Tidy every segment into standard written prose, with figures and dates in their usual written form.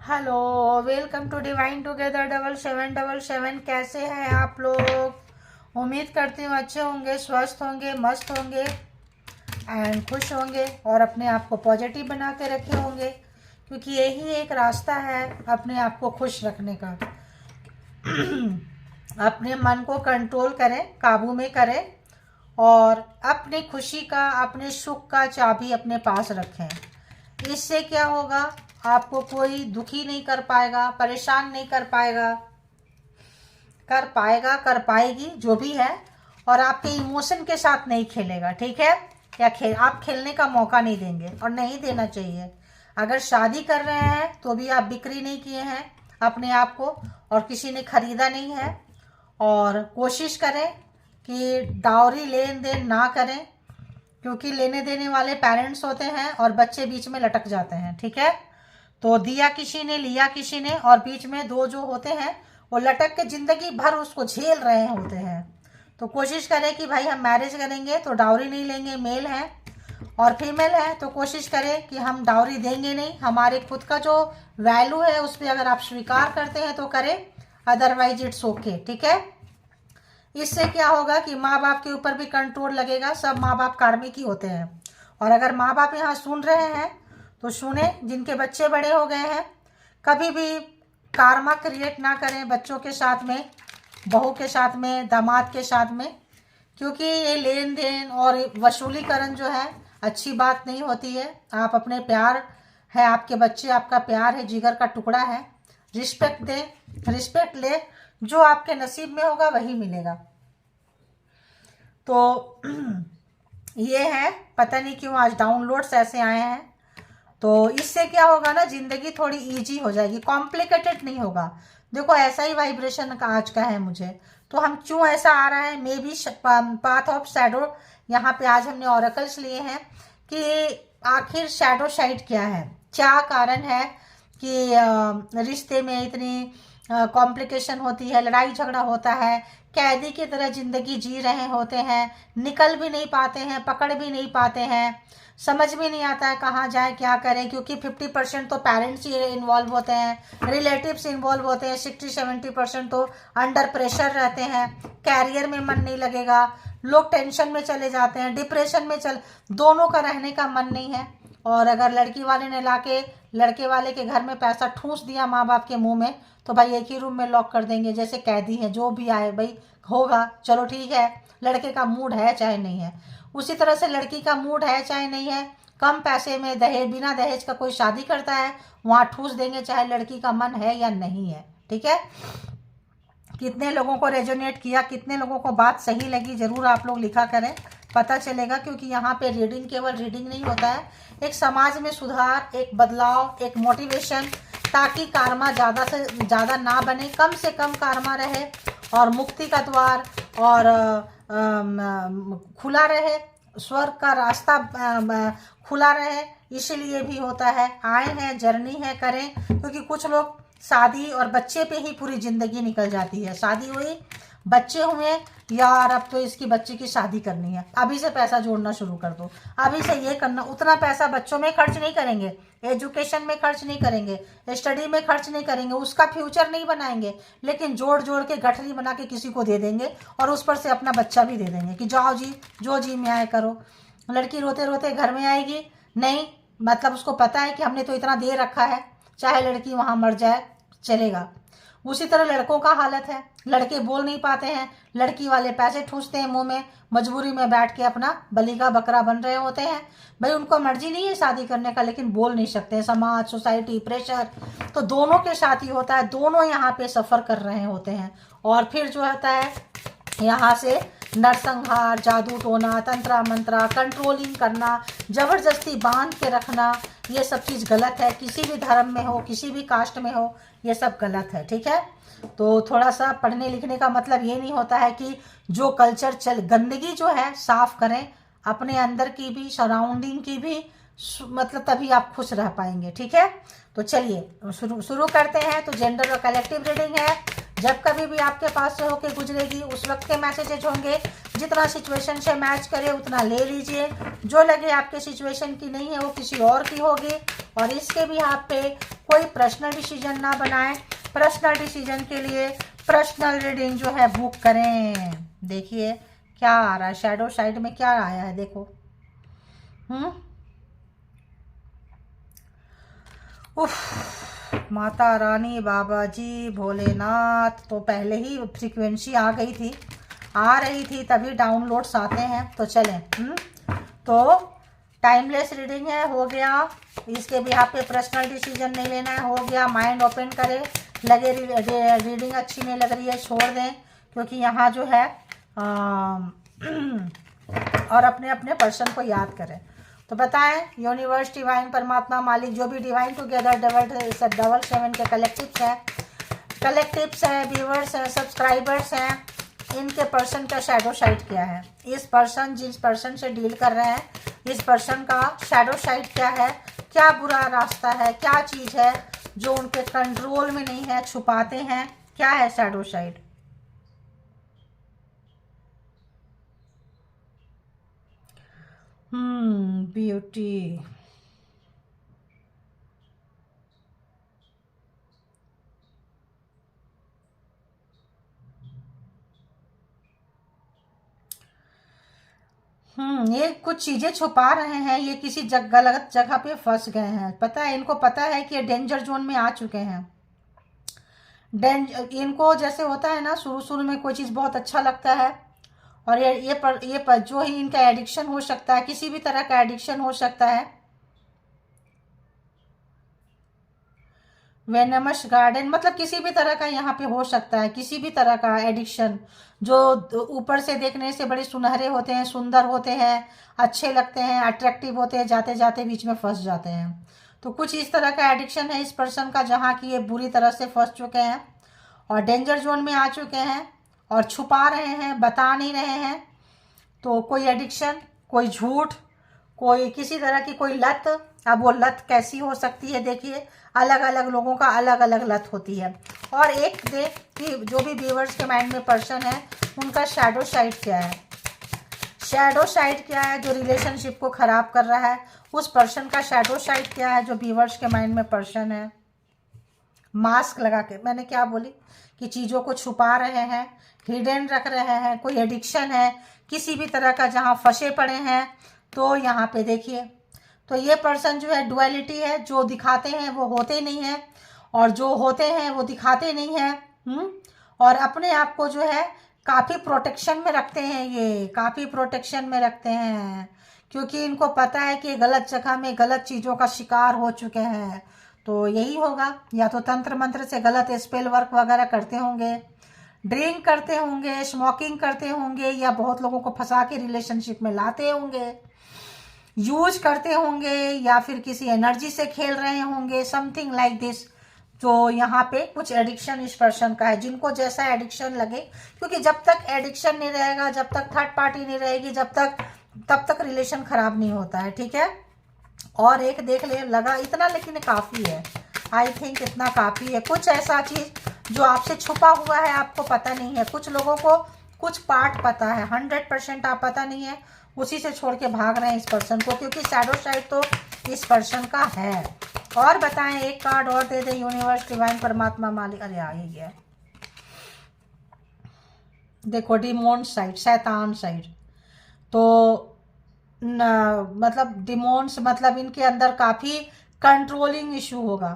Hello, welcome to divine together 7777। कैसे हैं आप लोग? उम्मीद करती हूँ अच्छे होंगे, स्वस्थ होंगे, मस्त होंगे एंड खुश होंगे और अपने आप को पॉजिटिव बना के रखे होंगे, क्योंकि यही एक रास्ता है अपने आप को खुश रखने का। अपने मन को कंट्रोल करें, काबू में करें और अपनी खुशी का, अपने सुख का चाबी अपने पास रखें। इससे क्या होगा, आपको कोई दुखी नहीं कर पाएगा, परेशान नहीं कर पाएगा, कर पाएगी जो भी है, और आपके इमोशन के साथ नहीं खेलेगा। ठीक है? या आप खेलने का मौका नहीं देंगे और नहीं देना चाहिए। अगर शादी कर रहे हैं तो भी आप बिक्री नहीं किए हैं अपने आप को और किसी ने खरीदा नहीं है। और कोशिश करें कि डाउरी लेन देन ना करें, क्योंकि लेने देने वाले पेरेंट्स होते हैं और बच्चे बीच में लटक जाते हैं। ठीक है? तो दिया किसी ने, लिया किसी ने, और बीच में दो जो होते हैं वो लटक के जिंदगी भर उसको झेल रहे होते हैं। तो कोशिश करें कि भाई हम मैरिज करेंगे तो डाउरी नहीं लेंगे, मेल है और फीमेल है तो कोशिश करें कि हम डाउरी देंगे नहीं। हमारे खुद का जो वैल्यू है उस पर अगर आप स्वीकार करते हैं तो करें, अदरवाइज इट्स ओके। ठीक है? इससे क्या होगा कि माँ बाप के ऊपर भी कंट्रोल लगेगा। सब माँ बाप कार्मिक ही होते हैं। और अगर माँ बाप यहाँ सुन रहे हैं तो सुने, जिनके बच्चे बड़े हो गए हैं, कभी भी कार्मा क्रिएट ना करें बच्चों के साथ में, बहू के साथ में, दामाद के साथ में, क्योंकि ये लेन देन और वसूलीकरण जो है अच्छी बात नहीं होती है। आप अपने प्यार है, आपके बच्चे आपका प्यार है, जिगर का टुकड़ा है। रिस्पेक्ट दे, रिस्पेक्ट ले, जो आपके नसीब में होगा वही मिलेगा। तो ये है, पता नहीं क्यों आज डाउनलोड्स ऐसे आए हैं। तो इससे क्या होगा ना, जिंदगी थोड़ी इजी हो जाएगी, कॉम्प्लिकेटेड नहीं होगा। देखो ऐसा ही वाइब्रेशन का आज का है मुझे, तो हम क्यों ऐसा आ रहा है, may be path of shadow. यहाँ पे आज हमने ऑरेकल्स लिए हैं कि आखिर शैडो साइड क्या है, क्या कारण है कि रिश्ते में इतनी कॉम्प्लिकेशन होती है, लड़ाई झगड़ा होता है, कैदी की तरह जिंदगी जी रहे होते हैं, निकल भी नहीं पाते हैं, पकड़ भी नहीं पाते हैं, समझ में नहीं आता है कहाँ जाए क्या करें, क्योंकि 50% तो पेरेंट्स ही इन्वॉल्व होते हैं, रिलेटिव्स इन्वॉल्व होते हैं, 60-70% तो अंडर प्रेशर रहते हैं, कैरियर में मन नहीं लगेगा, लोग टेंशन में चले जाते हैं, डिप्रेशन में दोनों का रहने का मन नहीं है। और अगर लड़की वाले ने लाके लड़के वाले के घर में पैसा ठूस दिया माँ बाप के मुंह में, तो भाई एक ही रूम में लॉक कर देंगे, जैसे कैदी है, जो भी आए भाई होगा, चलो ठीक है। लड़के का मूड है चाहे नहीं है, उसी तरह से लड़की का मूड है चाहे नहीं है, कम पैसे में दहेज, बिना दहेज का कोई शादी करता है, वहाँ ठूस देंगे चाहे लड़की का मन है या नहीं है। ठीक है? कितने लोगों को रेजोनेट किया, कितने लोगों को बात सही लगी, जरूर आप लोग लिखा करें, पता चलेगा। क्योंकि यहाँ पे रीडिंग केवल रीडिंग नहीं होता है, एक समाज में सुधार, एक बदलाव, एक मोटिवेशन, ताकि कार्मा ज़्यादा से ज़्यादा ना बने, कम से कम कार्मा रहे और मुक्ति का द्वार और खुला रहे, स्वर्ग का रास्ता खुला रहे। इसीलिए भी होता है, आए हैं, जर्नी है, करें। क्योंकि कुछ लोग शादी और बच्चे पे ही पूरी ज़िंदगी निकल जाती है। शादी हुई, बच्चे हुए, यार अब तो इसकी बच्चे की शादी करनी है, अभी से पैसा जोड़ना शुरू कर दो, अभी से ये करना। उतना पैसा बच्चों में खर्च नहीं करेंगे, एजुकेशन में खर्च नहीं करेंगे, स्टडी में खर्च नहीं करेंगे, उसका फ्यूचर नहीं बनाएंगे, लेकिन जोड़ जोड़ के गठरी बना के किसी को दे देंगे और उस पर से अपना बच्चा भी दे देंगे कि जाओ जी, जो जी में आए करो। लड़की रोते रोते घर में आएगी, नहीं मतलब उसको पता है कि हमने तो इतना दे रखा है, चाहे लड़की वहाँ मर जाए चलेगा। उसी तरह लड़कों का हालत है, लड़के बोल नहीं पाते हैं, लड़की वाले पैसे ठूसते हैं मुंह में, मजबूरी में बैठ के अपना बलि का बकरा बन रहे होते हैं। भाई उनको मर्जी नहीं है शादी करने का, लेकिन बोल नहीं सकते, समाज, सोसाइटी, प्रेशर, तो दोनों के साथ ही होता है, दोनों यहाँ पे सफ़र कर रहे होते हैं। और फिर जो होता है यहाँ से नरसंहार, जादू टोना, तंत्रा मंत्रा, कंट्रोलिंग करना, ज़बरदस्ती बांध के रखना, ये सब चीज़ गलत है। किसी भी धर्म में हो, किसी भी कास्ट में हो, ये सब गलत है। ठीक है? तो थोड़ा सा पढ़ने लिखने का मतलब ये नहीं होता है कि जो कल्चर गंदगी जो है साफ करें, अपने अंदर की भी, सराउंडिंग की भी, मतलब तभी आप खुश रह पाएंगे। ठीक है? तो चलिए शुरू करते हैं। तो जेंडर और कलेक्टिव रीडिंग है, जब कभी भी आपके पास से होके गुजरेगी उस वक्त के मैसेजेज होंगे, जितना सिचुएशन से मैच करे उतना ले लीजिए, जो लगे आपके सिचुएशन की नहीं है वो किसी और की होगी। और इसके भी आप पे कोई पर्सनल डिसीजन ना बनाएं। पर्सनल डिसीजन के लिए पर्सनल रीडिंग जो है बुक करें। देखिए क्या आ रहा है, शैडो साइड में क्या आया है, देखो। उफ, माता रानी, बाबा जी, भोलेनाथ। तो पहले ही फ्रीक्वेंसी आ गई थी, आ रही थी, तभी डाउनलोड्स आते हैं। तो चलें। तो टाइमलेस रीडिंग है, हो गया। इसके भी यहाँ पे पर्सनल डिसीजन नहीं लेना है, हो गया। माइंड ओपन करें, लगे रीडिंग अच्छी नहीं लग रही है छोड़ दें, क्योंकि यहाँ जो है और अपने अपने पर्सन को याद करें। तो बताएं, यूनिवर्स, डिवाइन, परमात्मा, मालिक, जो भी डिवाइन टुगेदर डबल 7 के कलेक्टिव्स हैं, व्यूअर्स हैं, सब्सक्राइबर्स हैं, इनके पर्सन का शैडो साइड क्या है। इस पर्सन, जिस पर्सन से डील कर रहे हैं, इस पर्सन का शैडो साइड क्या है, क्या बुरा रास्ता है, क्या चीज़ है जो उनके कंट्रोल में नहीं है, छुपाते हैं, क्या है शैडो साइड। ब्यूटी। ये कुछ चीजें छुपा रहे हैं, ये किसी गलत जगह पे फंस गए हैं। पता है, इनको पता है कि ये डेंजर जोन में आ चुके हैं। इनको जैसे होता है ना, शुरू शुरू में कोई चीज़ बहुत अच्छा लगता है, और ये पर जो ही इनका एडिक्शन हो सकता है, किसी भी तरह का एडिक्शन हो सकता है। वेनमस गार्डन मतलब किसी भी तरह का यहाँ पे हो सकता है, किसी भी तरह का एडिक्शन, जो ऊपर से देखने से बड़े सुनहरे होते हैं, सुंदर होते हैं, अच्छे लगते हैं, अट्रैक्टिव होते हैं, जाते जाते बीच में फंस जाते हैं। तो कुछ इस तरह का एडिक्शन है इस पर्सन का, जहाँ की ये बुरी तरह से फंस चुके हैं और डेंजर जोन में आ चुके हैं, और छुपा रहे हैं, बता नहीं रहे हैं। तो कोई एडिक्शन, कोई झूठ, कोई किसी तरह की कोई लत। अब वो लत कैसी हो सकती है, देखिए अलग अलग लोगों का अलग अलग लत होती है। और एक देख कि जो भी व्यूअर्स के माइंड में पर्सन है, उनका शैडो साइड क्या है। शैडो साइड क्या है जो रिलेशनशिप को ख़राब कर रहा है, उस पर्सन का शैडो साइड क्या है जो व्यूअर्स के माइंड में पर्सन है। मास्क लगा के, मैंने क्या बोली कि चीज़ों को छुपा रहे हैं, हिडन रख रहे हैं, कोई एडिक्शन है किसी भी तरह का, जहाँ फंसे पड़े हैं। तो यहाँ पे देखिए, तो ये पर्सन जो है डुअलिटी है, जो दिखाते हैं वो होते नहीं हैं, और जो होते हैं वो दिखाते नहीं हैं। और अपने आप को जो है काफ़ी प्रोटेक्शन में रखते हैं, ये काफ़ी प्रोटेक्शन में रखते हैं, क्योंकि इनको पता है कि गलत जगह में गलत चीज़ों का शिकार हो चुके हैं। तो यही होगा, या तो तंत्र मंत्र से गलत स्पेल वर्क वगैरह करते होंगे, ड्रिंक करते होंगे, स्मोकिंग करते होंगे, या बहुत लोगों को फंसा के रिलेशनशिप में लाते होंगे, यूज करते होंगे, या फिर किसी एनर्जी से खेल रहे होंगे, समथिंग लाइक दिस। तो यहाँ पे कुछ एडिक्शन इस पर्सन का है, जिनको जैसा एडिक्शन लगे, क्योंकि जब तक एडिक्शन नहीं रहेगा, जब तक थर्ड पार्टी नहीं रहेगी, तब तक रिलेशन खराब नहीं होता है, ठीक है। और एक देख ले लगा इतना, लेकिन काफ़ी है, आई थिंक इतना काफ़ी है। कुछ ऐसा चीज़ जो आपसे छुपा हुआ है, आपको पता नहीं है। कुछ लोगों को कुछ पार्ट पता है, 100% आप पता नहीं है, उसी से छोड़ के भाग रहे हैं इस पर्सन को, क्योंकि शैडो साइड तो इस पर्सन का है। और बताएं, एक कार्ड और दे दे, यूनिवर्स, डिवाइन, परमात्मा, मालिक। अरे आ ही गया, देखो डिमोन साइड, शैतान साइड। तो मतलब डिमोन्स मतलब इनके अंदर काफ़ी कंट्रोलिंग इशू होगा,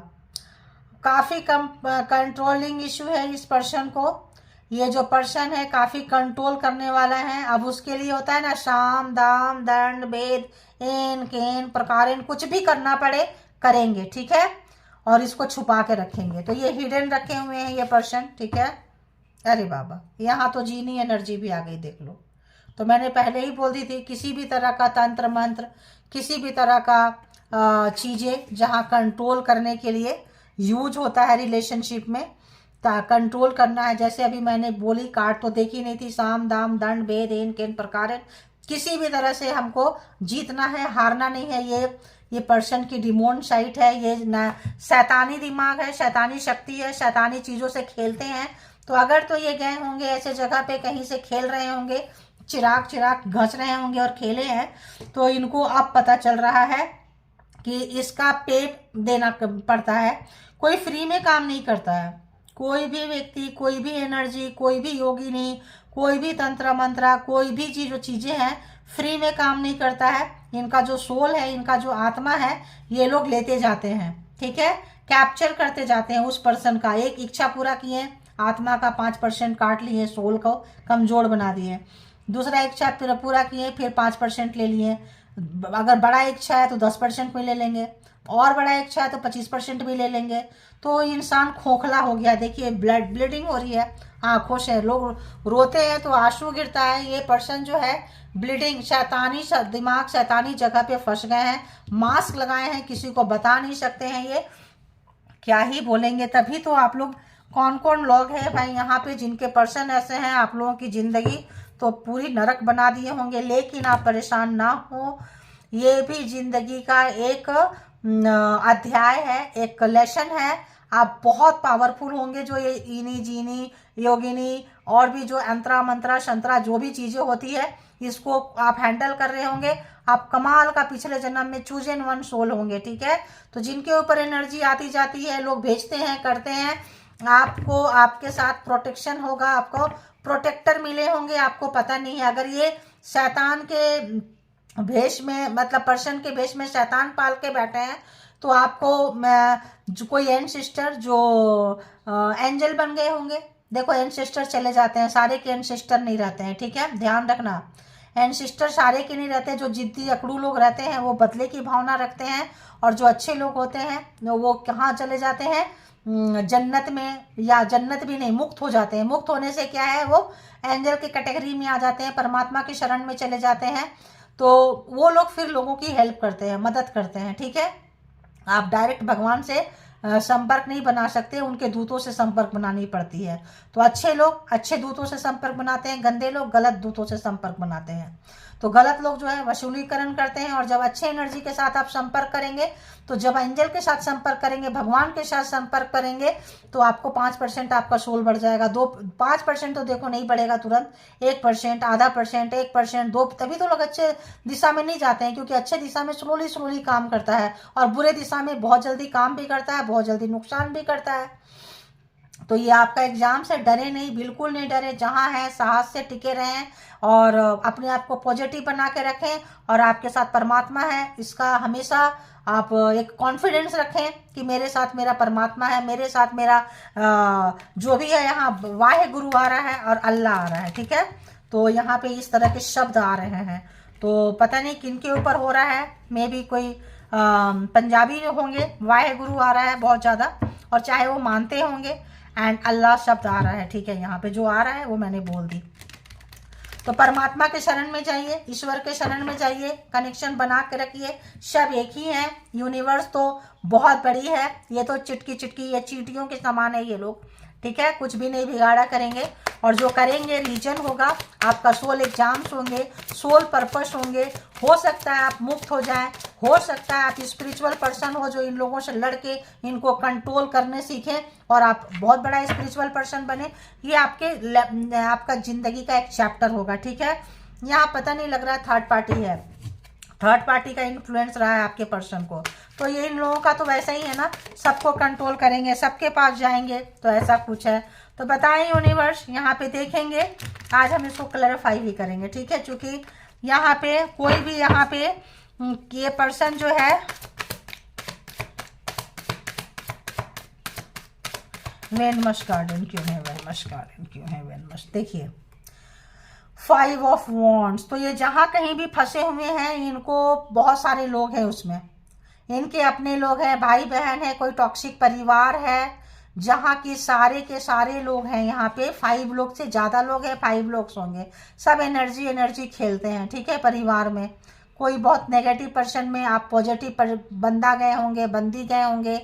काफ़ी कम कंट्रोलिंग इशू है इस पर्सन को। ये जो पर्सन है काफ़ी कंट्रोल करने वाला है। अब उसके लिए होता है ना, शाम दाम दंड भेद एन केन प्रकारेण, कुछ भी करना पड़े करेंगे, ठीक है, और इसको छुपा के रखेंगे। तो ये हिडन रखे हुए हैं ये पर्सन, ठीक है। अरे बाबा, यहाँ तो जीनी एनर्जी भी आ गई, देख लो। तो मैंने पहले ही बोल दी थी, किसी भी तरह का तंत्र मंत्र, किसी भी तरह का चीज़ें जहाँ कंट्रोल करने के लिए यूज होता है रिलेशनशिप में, कंट्रोल करना है। जैसे अभी मैंने बोली, कार्ड तो देखी नहीं थी, साम दाम दंड भेद एन केन प्रकार, किसी भी तरह से हमको जीतना है, हारना नहीं है। ये पर्सन की डिमोन साइट है, ये शैतानी दिमाग है, शैतानी शक्ति है, शैतानी चीज़ों से खेलते हैं। तो अगर तो ये गए होंगे ऐसे जगह पे, कहीं से खेल रहे होंगे, चिराग घस रहे होंगे और खेले हैं, तो इनको अब पता चल रहा है कि इसका पेड देना पड़ता है। कोई फ्री में काम नहीं करता है। कोई भी व्यक्ति, कोई भी एनर्जी, कोई भी योगिनी, कोई भी तंत्र मंत्र, कोई भी जो चीज़ें हैं फ्री में काम नहीं करता है। इनका जो सोल है, इनका जो आत्मा है, ये लोग लेते जाते हैं, ठीक है, कैप्चर करते जाते हैं उस पर्सन का। एक इच्छा पूरा किए, आत्मा का 5% काट लिए, सोल को कमजोर बना दिए। दूसरा इच्छा पूरा किए, फिर 5% ले लिए। अगर बड़ा इच्छा है तो 10% भी ले लेंगे, और बड़ा इच्छा है तो 25% भी ले लेंगे। तो इंसान खोखला हो गया। देखिए ब्लीडिंग हो रही है आंखों से, लोग रोते हैं तो आंसू गिरता है। ये पर्सन जो है ब्लीडिंग, शैतानी दिमाग शैतानी जगह पे फंस गए हैं। मास्क लगाए हैं, किसी को बता नहीं सकते हैं, ये क्या ही बोलेंगे। तभी तो आप लोग, कौन कौन लोग हैं भाई यहाँ पे जिनके पर्सन ऐसे हैं, आप लोगों की जिंदगी तो पूरी नरक बना दिए होंगे। लेकिन आप परेशान ना हो, ये भी जिंदगी का एक अध्याय है, एक लेसन है। आप बहुत पावरफुल होंगे। जो ये इनी जीनी योगिनी और भी जो अंतरा मंत्रा शंत्रा जो भी चीजें होती है, इसको आप हैंडल कर रहे होंगे। आप कमाल का पिछले जन्म में चूज एंड वन सोल होंगे, ठीक है। तो जिनके ऊपर एनर्जी आती जाती है, लोग भेजते हैं, करते हैं, आपको आपके साथ प्रोटेक्शन होगा, आपको प्रोटेक्टर मिले होंगे, आपको पता नहीं है। अगर ये शैतान के भेष में, मतलब पर्सन के भेष में शैतान पाल के बैठे हैं, तो आपको जो कोई एंसेस्टर जो एंजल बन गए होंगे। देखो एंसेस्टर चले जाते हैं, सारे के एंसेस्टर नहीं रहते हैं, ठीक है, ध्यान रखना। एंसेस्टर सारे के नहीं रहते। जो जिद्दी अकड़ू लोग रहते हैं वो बदले की भावना रखते हैं, और जो अच्छे लोग होते हैं वो कहाँ चले जाते हैं, जन्नत में, या जन्नत भी नहीं, मुक्त हो जाते हैं। मुक्त होने से क्या है, वो एंजल की कैटेगरी में आ जाते हैं, परमात्मा की शरण में चले जाते हैं। तो वो लोग फिर लोगों की हेल्प करते हैं, मदद करते हैं, ठीक है। आप डायरेक्ट भगवान से संपर्क नहीं बना सकते, उनके दूतों से संपर्क बनानी पड़ती है। तो अच्छे लोग अच्छे दूतों से संपर्क बनाते हैं, गंदे लोग गलत दूतों से संपर्क बनाते हैं। तो गलत लोग जो है वसूलीकरण करते हैं। और जब अच्छे एनर्जी के साथ आप संपर्क करेंगे, तो जब एंजल के साथ संपर्क करेंगे, भगवान के साथ संपर्क करेंगे, तो आपको 5% आपका सोल बढ़ जाएगा। 5% तो देखो नहीं बढ़ेगा तुरंत, 1%, आधा परसेंट, 1%, 2, तभी तो लोग अच्छे दिशा में नहीं जाते हैं, क्योंकि अच्छे दिशा में स्लोली स्लोली काम करता है, और बुरे दिशा में बहुत जल्दी काम भी करता है, बहुत जल्दी नुकसान भी करता है। तो ये आपका एग्जाम से डरे नहीं, बिल्कुल नहीं डरे। जहाँ है साहस से टिके रहें, और अपने आप को पॉजिटिव बना के रखें। और आपके साथ परमात्मा है, इसका हमेशा आप एक कॉन्फिडेंस रखें कि मेरे साथ मेरा परमात्मा है, मेरे साथ मेरा जो भी है, यहाँ वाहे गुरु आ रहा है और अल्लाह आ रहा है, ठीक है। तो यहाँ पे इस तरह के शब्द आ रहे हैं। तो पता नहीं किन के ऊपर हो रहा है, मे भी कोई पंजाबी होंगे, वाहे गुरु आ रहा है बहुत ज़्यादा, और चाहे वो मानते होंगे, एंड अल्लाह शब्द आ रहा है, ठीक है। यहाँ पे जो आ रहा है वो मैंने बोल दी। तो परमात्मा के शरण में जाइए, ईश्वर के शरण में जाइए, कनेक्शन बना के रखिए। सब एक ही है। यूनिवर्स तो बहुत बड़ी है, ये तो चिटकी चिटकी, ये चींटियों के समान है ये लोग, ठीक है। कुछ भी नहीं बिगाड़ा करेंगे, और जो करेंगे रीजन होगा। आपका सोल एग्जाम्स होंगे, सोल पर्पस होंगे। हो सकता है आप मुक्त हो जाएं, हो सकता है आप स्पिरिचुअल पर्सन हो जो इन लोगों से लड़के इनको कंट्रोल करने सीखें, और आप बहुत बड़ा स्पिरिचुअल पर्सन बने। ये आपका जिंदगी का एक चैप्टर होगा, ठीक है। यहाँ पता नहीं लग रहा है थर्ड पार्टी है, थर्ड पार्टी का इन्फ्लुएंस रहा है आपके पर्सन को। तो ये इन लोगों का तो वैसा ही है ना, सबको कंट्रोल करेंगे, सबके पास जाएंगे, तो ऐसा कुछ है। तो बताएं यूनिवर्स, यहाँ पे देखेंगे। आज हम इसको क्लैरिफाई भी करेंगे, ठीक है। क्योंकि यहाँ पे कोई भी, यहाँ पे ये पर्सन जो है, वेनमस गार्डन क्यों है, वेनमस गार्डन क्यों है, वेनमस, देखिए 5 ऑफ वॉन्ड्स। तो ये जहाँ कहीं भी फंसे हुए हैं, इनको बहुत सारे लोग हैं उसमें, इनके अपने लोग हैं, भाई बहन है, कोई टॉक्सिक परिवार है, जहाँ की सारे के सारे लोग हैं। यहाँ पे 5 लोग से ज़्यादा लोग हैं, 5 लोग होंगे। सब एनर्जी खेलते हैं, ठीक है। परिवार में कोई बहुत नेगेटिव पर्सन में आप पॉजिटिव बंदा गए होंगे, बंदी गए होंगे,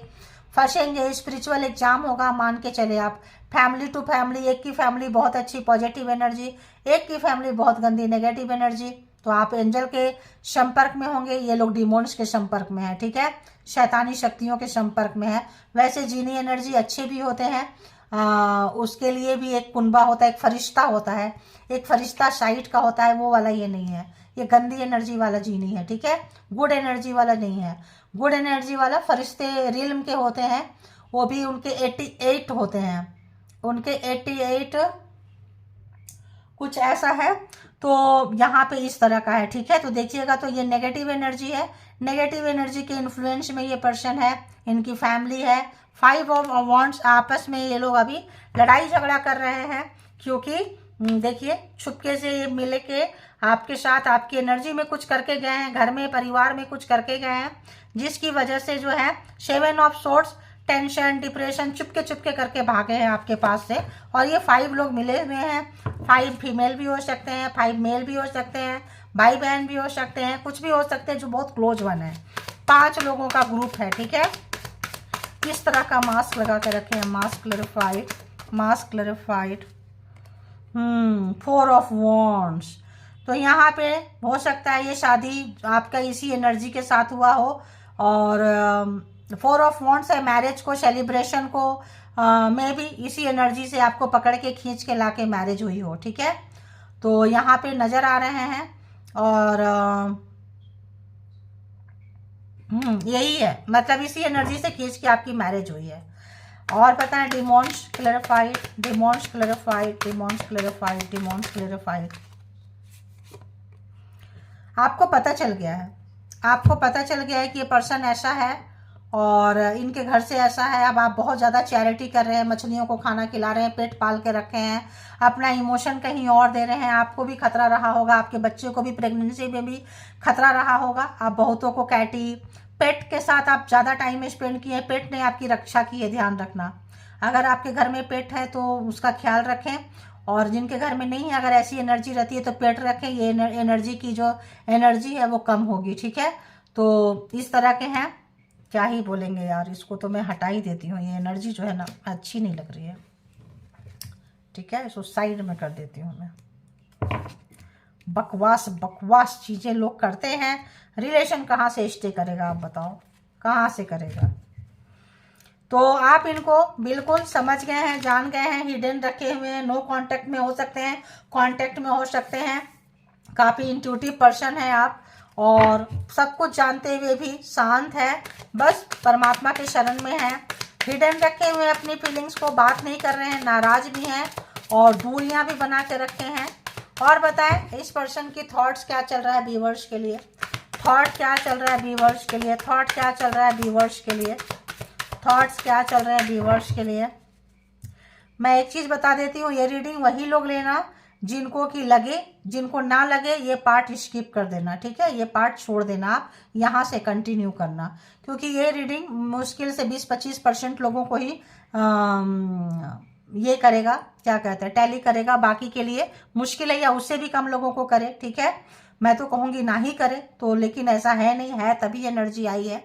फंसेंगे। स्पिरिचुअल एग्जाम होगा, मान के चले आप। फैमिली टू फैमिली, एक की फैमिली बहुत अच्छी पॉजिटिव एनर्जी, एक की फैमिली बहुत गंदी नेगेटिव एनर्जी। तो आप एंजल के संपर्क में होंगे, ये लोग डिमोन्स के संपर्क में है, ठीक है, शैतानी शक्तियों के संपर्क में है। वैसे जीनी एनर्जी अच्छे भी होते हैं, उसके लिए भी एक कुनबा होता है, एक फरिश्ता होता है, एक फरिश्ता साइड का होता है, वो वाला ये नहीं है। ये गंदी एनर्जी वाला जीनी है, ठीक है, गुड एनर्जी वाला नहीं है। गुड एनर्जी वाला फरिश्ते रिल्म के होते हैं, वो भी उनके 88 होते हैं, उनके 88 कुछ ऐसा है। तो यहाँ पे इस तरह का है, ठीक है। तो देखिएगा, तो ये नेगेटिव एनर्जी है, नेगेटिव एनर्जी के इन्फ्लुएंस में ये पर्सन है, इनकी फैमिली है। 5 ऑफ वांड्स, आपस में ये लोग अभी लड़ाई झगड़ा कर रहे हैं, क्योंकि देखिए छुपके से ये मिले के आपके साथ आपकी एनर्जी में कुछ करके गए हैं, घर में परिवार में कुछ करके गए हैं, जिसकी वजह से जो है 7 ऑफ सोर्ड्स, टेंशन डिप्रेशन चुपके करके भागे हैं आपके पास से। और ये 5 लोग मिले हुए हैं, 5 फीमेल भी हो सकते हैं, 5 मेल भी हो सकते हैं, भाई बहन भी हो सकते हैं, कुछ भी हो सकते हैं जो बहुत क्लोज वन है। 5 लोगों का ग्रुप है, ठीक है। किस तरह का मास्क लगा के रखे हैं, mask clarified, mask clarified. 4 of wands, तो यहाँ पे हो सकता है ये शादी आपका इसी एनर्जी के साथ हुआ हो, और 4 ऑफ वॉन्ड्स है मैरिज को, सेलिब्रेशन को, में भी इसी एनर्जी से आपको पकड़ के खींच के लाके मैरिज हुई हो, ठीक है। तो यहाँ पे नज़र आ रहे हैं, और यही है, मतलब इसी एनर्जी से खींच के आपकी मैरिज हुई है। और बताएं, डिमॉन्स क्लैरिफाइड, डिमॉन्स क्लैरिफाइड, डिमॉन्स क्लैरिफाइड, डिमॉन्स क्लैरिफाइड। आपको पता चल गया है, आपको पता चल गया है कि ये पर्सन ऐसा है और इनके घर से ऐसा है। अब आप बहुत ज़्यादा चैरिटी कर रहे हैं, मछलियों को खाना खिला रहे हैं, पेट पाल के रखे हैं, अपना इमोशन कहीं और दे रहे हैं। आपको भी खतरा रहा होगा, आपके बच्चे को भी प्रेगनेंसी में भी खतरा रहा होगा। आप बहुतों को कैटी पेट के साथ आप ज़्यादा टाइम स्पेंड किए, पेट ने आपकी रक्षा की है, ध्यान रखना। अगर आपके घर में पेट है तो उसका ख्याल रखें, और जिनके घर में नहीं है, अगर ऐसी एनर्जी रहती है तो पेट रखें, ये एनर्जी की जो एनर्जी है वो कम होगी, ठीक है। तो इस तरह के हैं, क्या ही बोलेंगे यार, इसको तो मैं हटा ही देती हूँ, ये एनर्जी जो है ना अच्छी नहीं लग रही है, ठीक है। इसको साइड में कर देती हूँ मैं। बकवास बकवास चीज़ें लोग करते हैं, रिलेशन कहाँ से स्टे करेगा, आप बताओ कहाँ से करेगा। तो आप इनको बिल्कुल समझ गए हैं, जान गए हैं, हिडन रखे हुए हैं, नो कांटेक्ट में हो सकते हैं, कांटेक्ट में हो सकते हैं। काफ़ी इंट्यूटिव पर्सन है आप, और सब कुछ जानते हुए भी शांत है, बस परमात्मा के शरण में है। हिडन रखे हुए अपनी फीलिंग्स को, बात नहीं कर रहे हैं, नाराज भी हैं, और दूरियां भी बना के रखे हैं। और बताएं इस पर्सन की थॉट्स क्या चल रहा है व्यूअर्स के लिए, थॉट क्या चल रहा है व्यूअर्स के लिए, थॉट क्या चल रहा है व्यूअर्स के लिए, थॉट्स क्या चल रहे हैं व्यूअर्स के लिए। मैं एक चीज़ बता देती हूँ, ये रीडिंग वही लोग लेना जिनको कि लगे, जिनको ना लगे ये पार्ट स्किप कर देना, ठीक है। ये पार्ट छोड़ देना, आप यहाँ से कंटिन्यू करना, क्योंकि ये रीडिंग मुश्किल से 20-25% लोगों को ही ये करेगा, क्या कहते हैं, टैली करेगा। बाकी के लिए मुश्किल है, या उससे भी कम लोगों को करे, ठीक है। मैं तो कहूँगी ना ही करे, तो लेकिन ऐसा है नहीं है, तभी एनर्जी आई है,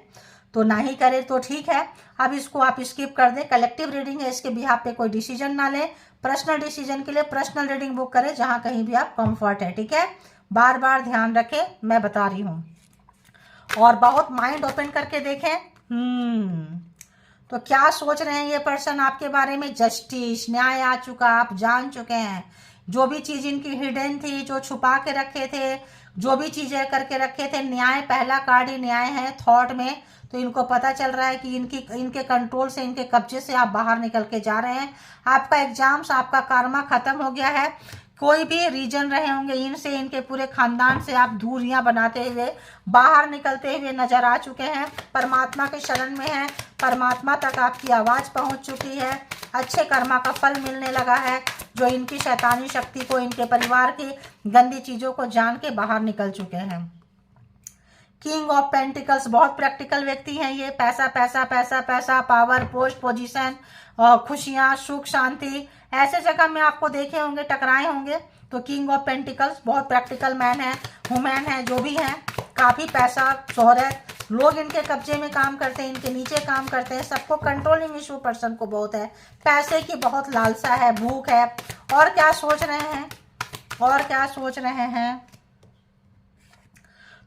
तो ना ही करे तो ठीक है। अब इसको आप स्किप कर दें, कलेक्टिव रीडिंग है, इसके बिहाफ पे कोई डिसीजन ना लें। पर्सनल डिसीजन के लिए पर्सनल रीडिंग बुक करें, जहां कहीं भी आप कंफर्ट है, ठीक है। बार बार ध्यान रखें, मैं बता रही हूँ, और बहुत माइंड ओपन करके देखें। तो क्या सोच रहे हैं ये पर्सन आपके बारे में। जस्टिस, न्याय आ चुका, आप जान चुके हैं जो भी चीज इनकी हिडन थी, जो छुपा के रखे थे, जो भी चीजें करके रखे थे। न्याय, पहला कार्ड ही न्याय है थॉट में, तो इनको पता चल रहा है कि इनके कंट्रोल से, इनके कब्जे से आप बाहर निकल के जा रहे हैं। आपका एग्जाम्स, आपका कार्मा खत्म हो गया है। कोई भी रीजन रहे होंगे, इनसे, इनके पूरे खानदान से आप दूरियां बनाते हुए बाहर निकलते हुए नजर आ चुके हैं। परमात्मा के शरण में हैं, परमात्मा तक आपकी आवाज पहुंच चुकी है। अच्छे कर्मा का फल मिलने लगा है, जो इनकी शैतानी शक्ति को, इनके परिवार की गंदी चीजों को जान के बाहर निकल चुके हैं। किंग ऑफ पेंटिकल्स, बहुत प्रैक्टिकल व्यक्ति हैं ये। पैसा पैसा पैसा पैसा, पावर, पोस्ट, पोजीशन, खुशियां, सुख, शांति, ऐसे जगह में आपको देखे होंगे, टकराए होंगे। तो किंग ऑफ पेंटिकल्स बहुत प्रैक्टिकल मैन है, वुमेन है, जो भी है। काफी पैसा, शोहरत, लोग इनके कब्जे में काम करते हैं, इनके नीचे काम करते हैं। सबको कंट्रोलिंग इशू पर्सन को बहुत है, पैसे की बहुत लालसा है, भूख है। और क्या सोच रहे हैं, और क्या सोच रहे हैं।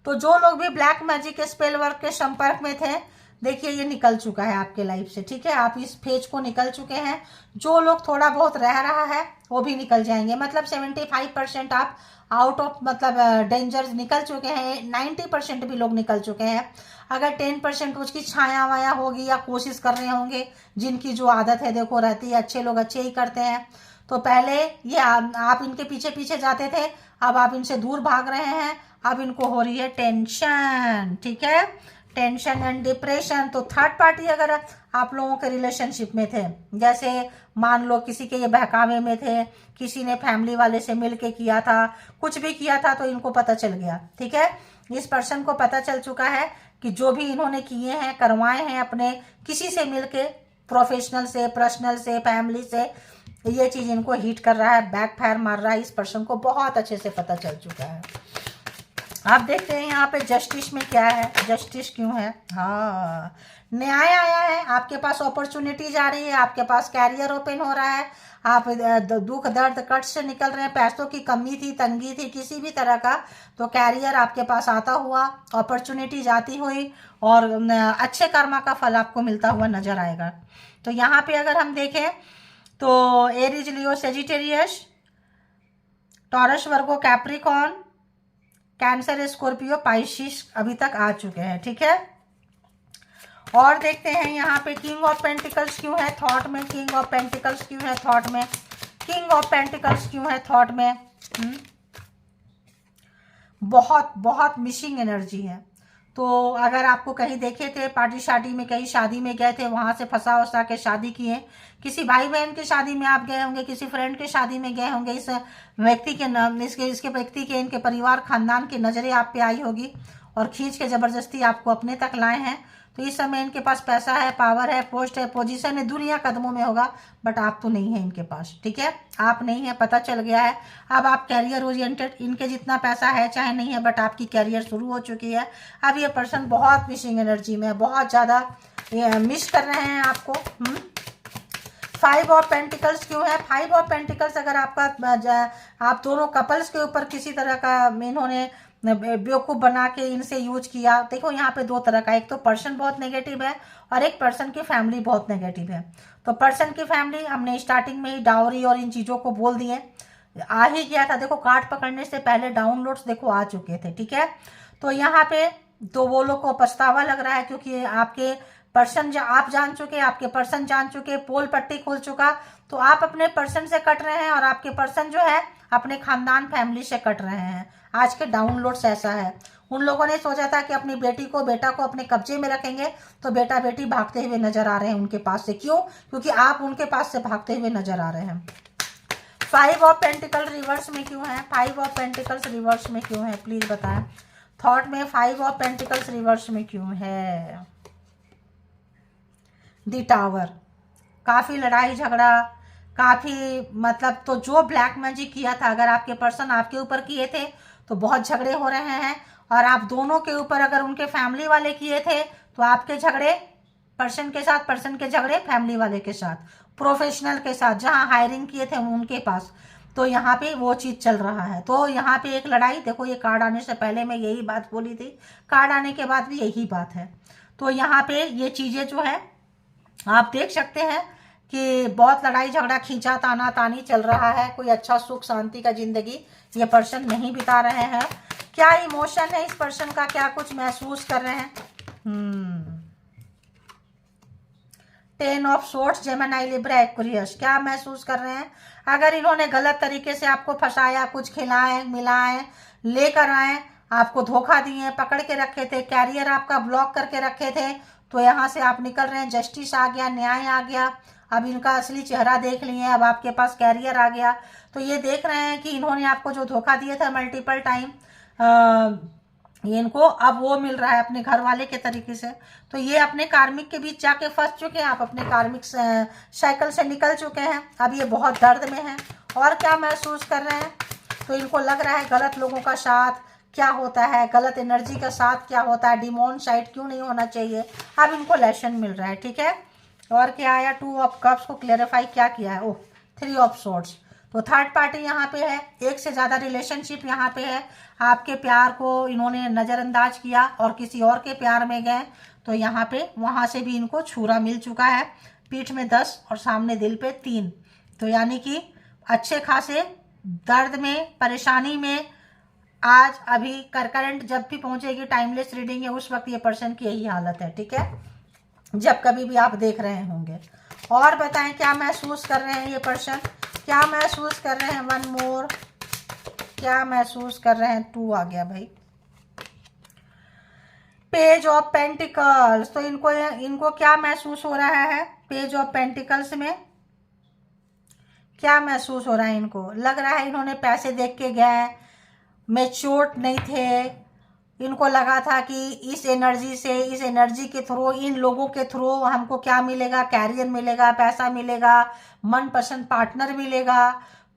तो जो लोग भी ब्लैक मैजिक स्पेल वर्क के संपर्क में थे, देखिए ये निकल चुका है आपके लाइफ से, ठीक है। आप इस फेज को निकल चुके हैं। जो लोग थोड़ा बहुत रह रहा है वो भी निकल जाएंगे, मतलब 75% आप आउट ऑफ मतलब डेंजर निकल चुके हैं। 90% भी लोग निकल चुके हैं। अगर 10% उसकी छाया वाया होगी या कोशिश कर रहे होंगे, जिनकी जो आदत है देखो रहती है, अच्छे लोग अच्छे ही करते हैं। तो पहले ये आप इनके पीछे पीछे जाते थे, अब आप इनसे दूर भाग रहे हैं। अब इनको हो रही है टेंशन, ठीक है, टेंशन एंड डिप्रेशन। तो थर्ड पार्टी अगर आप लोगों के रिलेशनशिप में थे, जैसे मान लो किसी के ये बहकावे में थे, किसी ने फैमिली वाले से मिल के किया था, कुछ भी किया था, तो इनको पता चल गया, ठीक है। इस पर्सन को पता चल चुका है कि जो भी इन्होंने किए हैं, करवाए हैं अपने किसी से मिल के, प्रोफेशनल से, पर्सनल से, फैमिली से, ये चीज इनको हिट कर रहा है, बैक फायर मार रहा है। इस पर्सन को बहुत अच्छे से पता चल चुका है। आप देखते हैं यहाँ पे जस्टिस में क्या है, जस्टिस क्यों है, हाँ न्याय आया है, आपके पास अपॉर्चुनिटीज आ रही है, आपके पास कैरियर ओपन हो रहा है, आप दुख दर्द कष्ट से निकल रहे हैं, पैसों की कमी थी, तंगी थी, किसी भी तरह का, तो कैरियर आपके पास आता हुआ, अपॉर्चुनिटीज आती हुई, और अच्छे कर्मा का फल आपको मिलता हुआ नजर आएगा। तो यहाँ पे अगर हम देखें तो एरीज, लियो, सेजिटेरियस, टॉरस, वर्गो, कैप्रिकॉर्न, कैंसर, स्कॉर्पियो, पाइसिस अभी तक आ चुके हैं, ठीक है। और देखते हैं यहाँ पे किंग ऑफ पेंटिकल्स क्यों है थॉट में, किंग ऑफ पेंटिकल्स क्यों है थॉट में, किंग ऑफ पेंटिकल्स क्यों है थॉट में। बहुत बहुत मिसिंग एनर्जी है। तो अगर आपको कहीं देखे थे पार्टी शादी में, कहीं शादी में गए थे, वहां से फंसा वसा के शादी किए, किसी भाई बहन की शादी में आप गए होंगे, किसी फ्रेंड की शादी में गए होंगे, इस व्यक्ति के नाम, इसके व्यक्ति के, इनके परिवार खानदान की नजरें आप पे आई होगी और खींच के जबरदस्ती आपको अपने तक लाए हैं। तो इस समय इनके पास पैसा है, पावर है, पोस्ट है, पोजीशन है, दुनिया कदमों में होगा, बट आप तो नहीं है इनके पास, ठीक है, आप नहीं है, पता चल गया है। अब आप कैरियर ओरिएंटेड, इनके जितना पैसा है चाहे नहीं है, बट आपकी कैरियर शुरू हो चुकी है। अब ये पर्सन बहुत मिसिंग एनर्जी में है, बहुत ज़्यादा मिस कर रहे हैं आपको। 5 ऑफ पेंटिकल्स क्यों है, 5 ऑफ पेंटिकल्स अगर आपका आप दोनों कपल्स के ऊपर किसी तरह का इन्होंने बेवकूफ़ बना के इनसे यूज किया। देखो यहाँ पे दो तरह का, एक तो पर्सन बहुत नेगेटिव है और एक पर्सन की फैमिली बहुत नेगेटिव है। तो पर्सन की फैमिली हमने स्टार्टिंग में ही डाउरी और इन चीज़ों को बोल दिए, आ ही गया था। देखो कार्ड पकड़ने से पहले डाउनलोड्स देखो आ चुके थे, ठीक है। तो यहाँ पे तो वो लोग को पछतावा लग रहा है, क्योंकि आपके पर्सन आप जान चुके, आपके पर्सन जान चुके, पोल पट्टी खुल चुका। तो आप अपने पर्सन से कट रहे हैं और आपके पर्सन जो है अपने खानदान फैमिली से कट रहे हैं। आज के डाउनलोड्स ऐसा है। उन लोगों ने सोचा था कि अपनी बेटी को, बेटा को अपने कब्जे में रखेंगे, तो बेटा बेटी भागते हुए नजर आ रहे हैं उनके पास से। क्यों? क्योंकि आप उनके पास से भागते हुए नजर आ रहे हैं। 5 ऑफ पेंटिकल रिवर्स में क्यों है, 5 ऑफ पेंटिकल्स रिवर्स में क्यों है, प्लीज बताएं थॉट में 5 ऑफ पेंटिकल्स रिवर्स में क्यों है। द टावर, काफी लड़ाई झगड़ा, काफी मतलब, तो जो ब्लैक मैजिक किया था, अगर आपके पर्सन आपके ऊपर किए थे तो बहुत झगड़े हो रहे हैं, और आप दोनों के ऊपर अगर उनके फैमिली वाले किए थे तो आपके झगड़े पर्सन के साथ, पर्सन के झगड़े फैमिली वाले के साथ, प्रोफेशनल के साथ, जहां हायरिंग किए थे उनके पास। तो यहाँ पे वो चीज चल रहा है। तो यहाँ पे एक लड़ाई, देखो ये कार्ड आने से पहले मैं यही बात बोली थी, कार्ड आने के बाद भी यही बात है। तो यहाँ पे ये चीजें जो है आप देख सकते हैं कि बहुत लड़ाई झगड़ा, खींचा ताना तानी चल रहा है। कोई अच्छा सुख शांति का जिंदगी ये पर्सन नहीं बिता रहे हैं। क्या इमोशन है इस पर्सन का, क्या कुछ महसूस कर रहे हैं। 10 of sorts, Gemini, Libra, Aquarius, क्या महसूस कर रहे हैं। अगर इन्होंने गलत तरीके से आपको फंसाया, कुछ खिलाए मिलाए लेकर आए, आपको धोखा दिए, पकड़ के रखे थे, कैरियर आपका ब्लॉक करके रखे थे, तो यहाँ से आप निकल रहे हैं। जस्टिस आ गया, न्याय आ गया, अब इनका असली चेहरा देख लिए, अब आपके पास कैरियर आ गया। तो ये देख रहे हैं कि इन्होंने आपको जो धोखा दिया था मल्टीपल टाइम, ये इनको अब वो मिल रहा है अपने घर वाले के तरीके से। तो ये अपने कार्मिक के बीच जाके फंस चुके हैं, आप अपने कार्मिक साइकिल से निकल चुके हैं। अब ये बहुत दर्द में हैं। और क्या महसूस कर रहे हैं, तो इनको लग रहा है गलत लोगों का साथ क्या होता है, गलत एनर्जी का साथ क्या होता है, डिमोन साइड क्यों नहीं होना चाहिए। अब इनको लेसन मिल रहा है, ठीक है। और क्या आया, 2 ऑफ कप्स को क्लेरिफाई क्या किया है, ओह 3 ऑफ सोर्ड्स। तो थर्ड पार्टी यहाँ पे है, एक से ज़्यादा रिलेशनशिप यहाँ पे है। आपके प्यार को इन्होंने नज़रअंदाज किया और किसी और के प्यार में गए, तो यहाँ पे वहाँ से भी इनको छुरा मिल चुका है, पीठ में 10 और सामने दिल पे 3। तो यानी कि अच्छे खासे दर्द में, परेशानी में आज अभी करंट जब भी पहुंचेगी टाइमलेस रीडिंग है उस वक्त ये पर्सन की यही हालत है, ठीक है, जब कभी भी आप देख रहे होंगे। और बताएं क्या महसूस कर रहे हैं ये पर्सन, क्या महसूस कर रहे हैं। 1 मोर, क्या महसूस कर रहे हैं। 2 आ गया भाई। पेज ऑफ पेंटिकल्स, तो इनको क्या महसूस हो रहा है। पेज ऑफ पेंटिकल्स में क्या महसूस हो रहा है इनको। लग रहा है इन्होंने पैसे देख के गए, मैच्योर्ड नहीं थे, इनको लगा था कि इस एनर्जी से, इस एनर्जी के थ्रू, इन लोगों के थ्रू हमको क्या मिलेगा, कैरियर मिलेगा, पैसा मिलेगा, मनपसंद पार्टनर मिलेगा।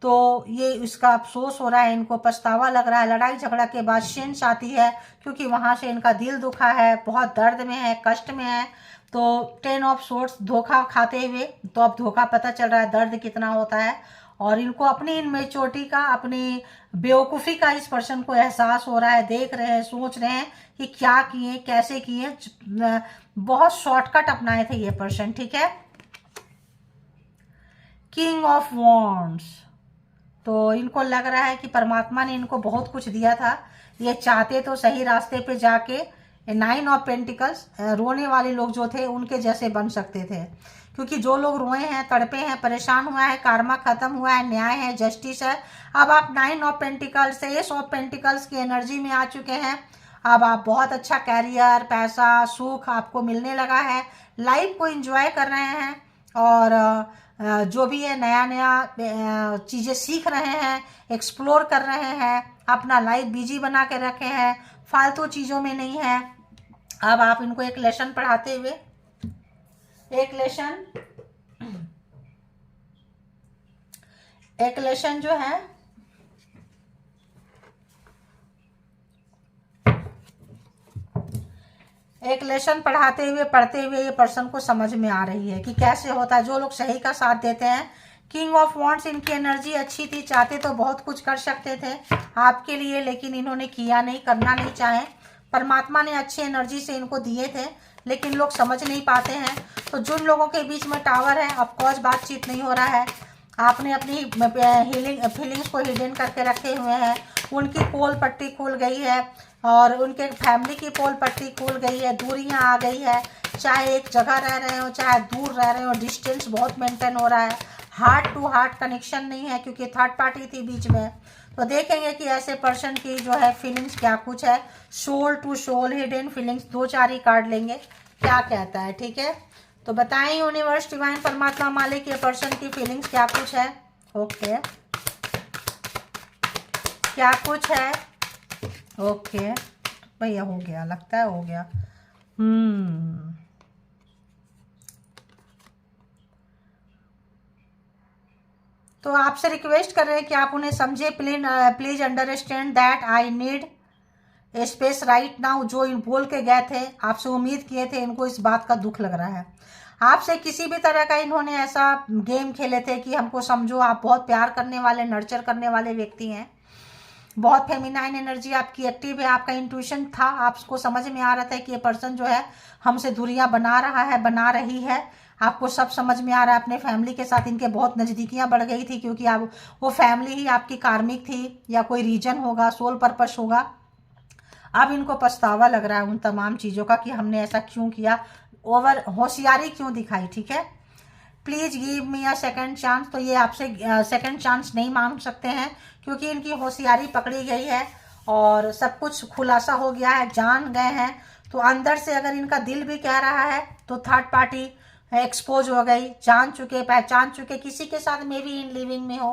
तो ये इसका अफसोस हो रहा है, इनको पछतावा लग रहा है। लड़ाई झगड़ा के बाद शेंस आती है क्योंकि वहाँ से इनका दिल दुखा है, बहुत दर्द में है, कष्ट में है। तो 10 ऑफ सोर्ट्स धोखा खाते हुए, तो अब धोखा पता चल रहा है दर्द कितना होता है। और इनको अपनी इनमेच्योरिटी का, अपनी बेवकूफ़ी का इस पर्सन को एहसास हो रहा है। देख रहे हैं, सोच रहे हैं कि क्या किए, कैसे किए, बहुत शॉर्टकट अपनाए थे ये पर्सन, ठीक है। किंग ऑफ वॉन्ड्स, तो इनको लग रहा है कि परमात्मा ने इनको बहुत कुछ दिया था, ये चाहते तो सही रास्ते पे जाके 9 ऑफ पेंटिकल्स, रोने वाले लोग जो थे उनके जैसे बन सकते थे, क्योंकि जो लोग रोए हैं, तड़पे हैं, परेशान हुआ है, कार्मा खत्म हुआ है, न्याय है, जस्टिस है। अब आप 9 ऑफ पेंटिकल्स से एस ऑफ पेंटिकल्स की एनर्जी में आ चुके हैं। अब आप बहुत अच्छा कैरियर, पैसा, सुख आपको मिलने लगा है, लाइफ को एंजॉय कर रहे हैं और जो भी है नया नया चीज़ें सीख रहे हैं, एक्सप्लोर कर रहे हैं, अपना लाइफ बिजी बना के रखे हैं, फालतू चीज़ों में नहीं है। अब आप इनको एक लेसन पढ़ाते हुए, एक लेसन जो है एक लेसन पढ़ाते हुए, पढ़ते हुए ये पर्सन को समझ में आ रही है कि कैसे होता है। जो लोग सही का साथ देते हैं, किंग ऑफ वॉन्ड्स, इनकी एनर्जी अच्छी थी, चाहते तो बहुत कुछ कर सकते थे आपके लिए, लेकिन इन्होंने किया नहीं, करना नहीं चाहे। परमात्मा ने अच्छी एनर्जी से इनको दिए थे, लेकिन लोग समझ नहीं पाते हैं। तो जिन लोगों के बीच में टावर है, ऑफकोर्स बातचीत नहीं हो रहा है, आपने अपनी फीलिंग्स को हिडन करके रखे हुए हैं, उनकी पोल पट्टी खुल गई है और उनके फैमिली की पोल पट्टी खुल गई है, दूरियां आ गई है, चाहे एक जगह रह रहे हो, चाहे दूर रह रहे हो, डिस्टेंस बहुत मेंटेन हो रहा है, हार्ट टू हार्ट कनेक्शन नहीं है क्योंकि थर्ड पार्टी थी बीच में। तो देखेंगे कि ऐसे पर्सन की जो है फीलिंग्स क्या कुछ है, soul to soul hidden feelings, 2-4 ही कार्ड लेंगे क्या कहता है, ठीक है। तो बताएं यूनिवर्स, डिवाइन, परमात्मा, मालिक, ये पर्सन की फीलिंग्स क्या कुछ है। ओके, क्या कुछ है। ओके भैया, हो गया, लगता है हो गया। तो आपसे रिक्वेस्ट कर रहे हैं कि आप उन्हें समझे, please understand that I need space right now. जो इन बोल के गए थे, आपसे उम्मीद किए थे, इनको इस बात का दुख लग रहा है। आपसे किसी भी तरह का इन्होंने ऐसा गेम खेले थे कि हमको समझो, आप बहुत प्यार करने वाले, नर्चर करने वाले व्यक्ति हैं, बहुत फेमिनाइन एनर्जी आपकी एक्टिव है, आपका इंट्यूशन था, आपको समझ में आ रहा था कि ये पर्सन जो है हमसे दूरियां बना रहा है, बना रही है, आपको सब समझ में आ रहा है। अपने फैमिली के साथ इनके बहुत नज़दीकियां बढ़ गई थी क्योंकि आप वो फैमिली ही आपकी कार्मिक थी या कोई रीजन होगा, सोल पर्पस होगा। अब इनको पछतावा लग रहा है उन तमाम चीज़ों का कि हमने ऐसा क्यों किया, ओवर होशियारी क्यों दिखाई, ठीक है। Please give me a second chance. तो ये आपसे सेकंड चांस नहीं मांग सकते हैं क्योंकि इनकी होशियारी पकड़ी गई है और सब कुछ खुलासा हो गया है, जान गए हैं। तो अंदर से अगर इनका दिल भी कह रहा है तो थर्ड पार्टी एक्सपोज हो गई, जान चुके, पहचान चुके, किसी के साथ मे भी इन लिविंग में हो,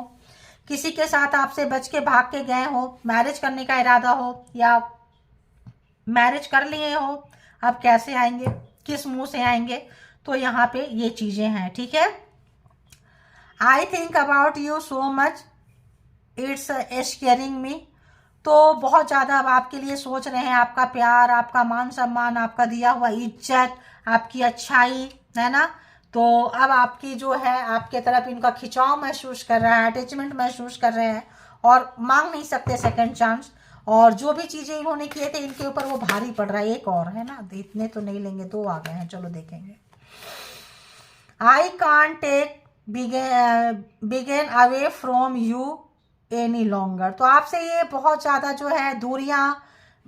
किसी के साथ आपसे बच के भाग के गए हो, मैरिज करने का इरादा हो या मैरिज कर लिए हो, अब कैसे आएंगे, किस मुंह से आएंगे। तो यहाँ पे ये चीज़ें हैं, ठीक है। I think about you so much, it's scaring me. तो बहुत ज़्यादा अब आपके लिए सोच रहे हैं, आपका प्यार, आपका मान सम्मान, आपका दिया हुआ इज्जत, आपकी अच्छाई, है ना। तो अब आपकी जो है, आपके तरफ इनका खिंचाव महसूस कर रहा है, अटैचमेंट महसूस कर रहे हैं और मांग नहीं सकते सेकंड चांस। और जो भी चीज़ें इन्होंने किए थे इनके ऊपर वो भारी पड़ रहा है। एक और है ना, इतने तो नहीं लेंगे, 2 आ गए हैं, चलो देखेंगे। आई कांट टेक बिगेन away from you any longer. तो आपसे ये बहुत ज़्यादा जो है दूरियां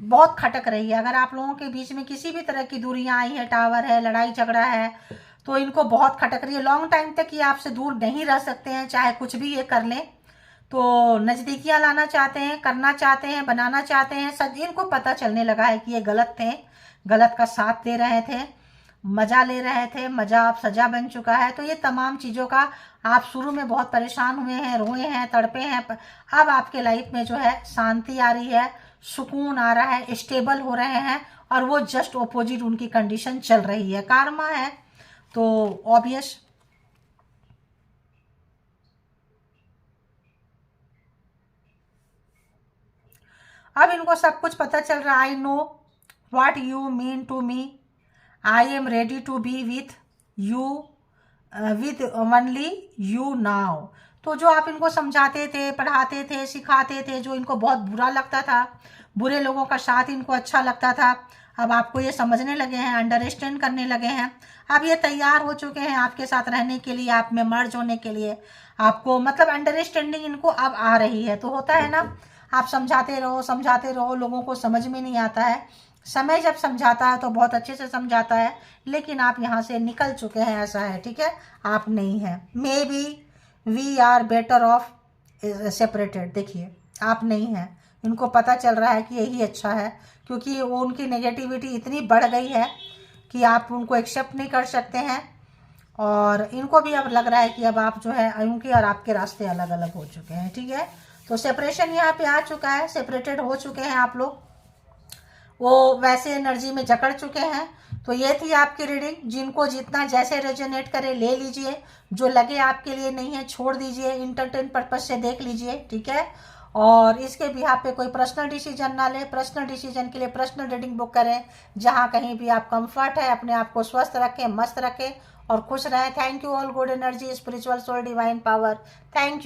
बहुत खटक रही है। अगर आप लोगों के बीच में किसी भी तरह की दूरियां आई है, टावर है, लड़ाई झगड़ा है, तो इनको बहुत खटक रही है। लॉन्ग टाइम तक ये आपसे दूर नहीं रह सकते हैं, चाहे कुछ भी ये कर लें। तो नज़दीकियां लाना चाहते हैं, करना चाहते हैं, बनाना चाहते हैं। सब इनको पता चलने लगा है कि ये गलत थे, गलत का साथ दे रहे थे, मज़ा ले रहे थे, मज़ा अब सज़ा बन चुका है। तो ये तमाम चीज़ों का आप शुरू में बहुत परेशान हुए हैं, रोए हैं, तड़पे हैं। अब आपके लाइफ में जो है शांति आ रही है, सुकून आ रहा है, स्टेबल हो रहे हैं, और वो जस्ट ऑपोजिट उनकी कंडीशन चल रही है। कार्मा है तो ऑब्वियस अब इनको सब कुछ पता चल रहा है। I know what you mean to me, I am ready to be with you, with only you now. तो जो आप इनको समझाते थे, पढ़ाते थे, सिखाते थे, जो इनको बहुत बुरा लगता था, बुरे लोगों का साथ इनको अच्छा लगता था, अब आपको ये समझने लगे हैं, अंडरस्टैंड करने लगे हैं। अब ये तैयार हो चुके हैं आपके साथ रहने के लिए, आप में मर्ज होने के लिए। आपको मतलब अंडरस्टैंडिंग इनको अब आ रही है। तो होता है ना, आप समझाते रहो, लोगों को समझ में नहीं आता है। समय जब समझाता है तो बहुत अच्छे से समझाता है, लेकिन आप यहाँ से निकल चुके हैं, ऐसा है, ठीक है, आप नहीं हैं। Maybe we are better off separated. देखिए आप नहीं हैं, इनको पता चल रहा है कि यही अच्छा है, क्योंकि वो उनकी नेगेटिविटी इतनी बढ़ गई है कि आप उनको एक्सेप्ट नहीं कर सकते हैं। और इनको भी अब लग रहा है कि अब आप जो है उनके और आपके रास्ते अलग अलग हो चुके हैं, ठीक है। तो सेपरेशन यहाँ पे आ चुका है, सेपरेटेड हो चुके हैं आप लोग, वो वैसे एनर्जी में जकड़ चुके हैं। तो ये थी आपकी रीडिंग। जिनको जितना जैसे रेजोनेट करे ले लीजिए, जो लगे आपके लिए नहीं है छोड़ दीजिए, इंटरटेन पर्पज से देख लीजिए, ठीक है। और इसके बिहाफ पे कोई पर्सनल डिसीजन ना ले। पर्सनल डिसीजन के लिए पर्सनल रीडिंग बुक करें, जहाँ कहीं भी आप कंफर्ट है। अपने आप को स्वस्थ रखें, मस्त रखें और खुश रहें। Thank you all, good energy, spiritual soul, divine power. Thank you.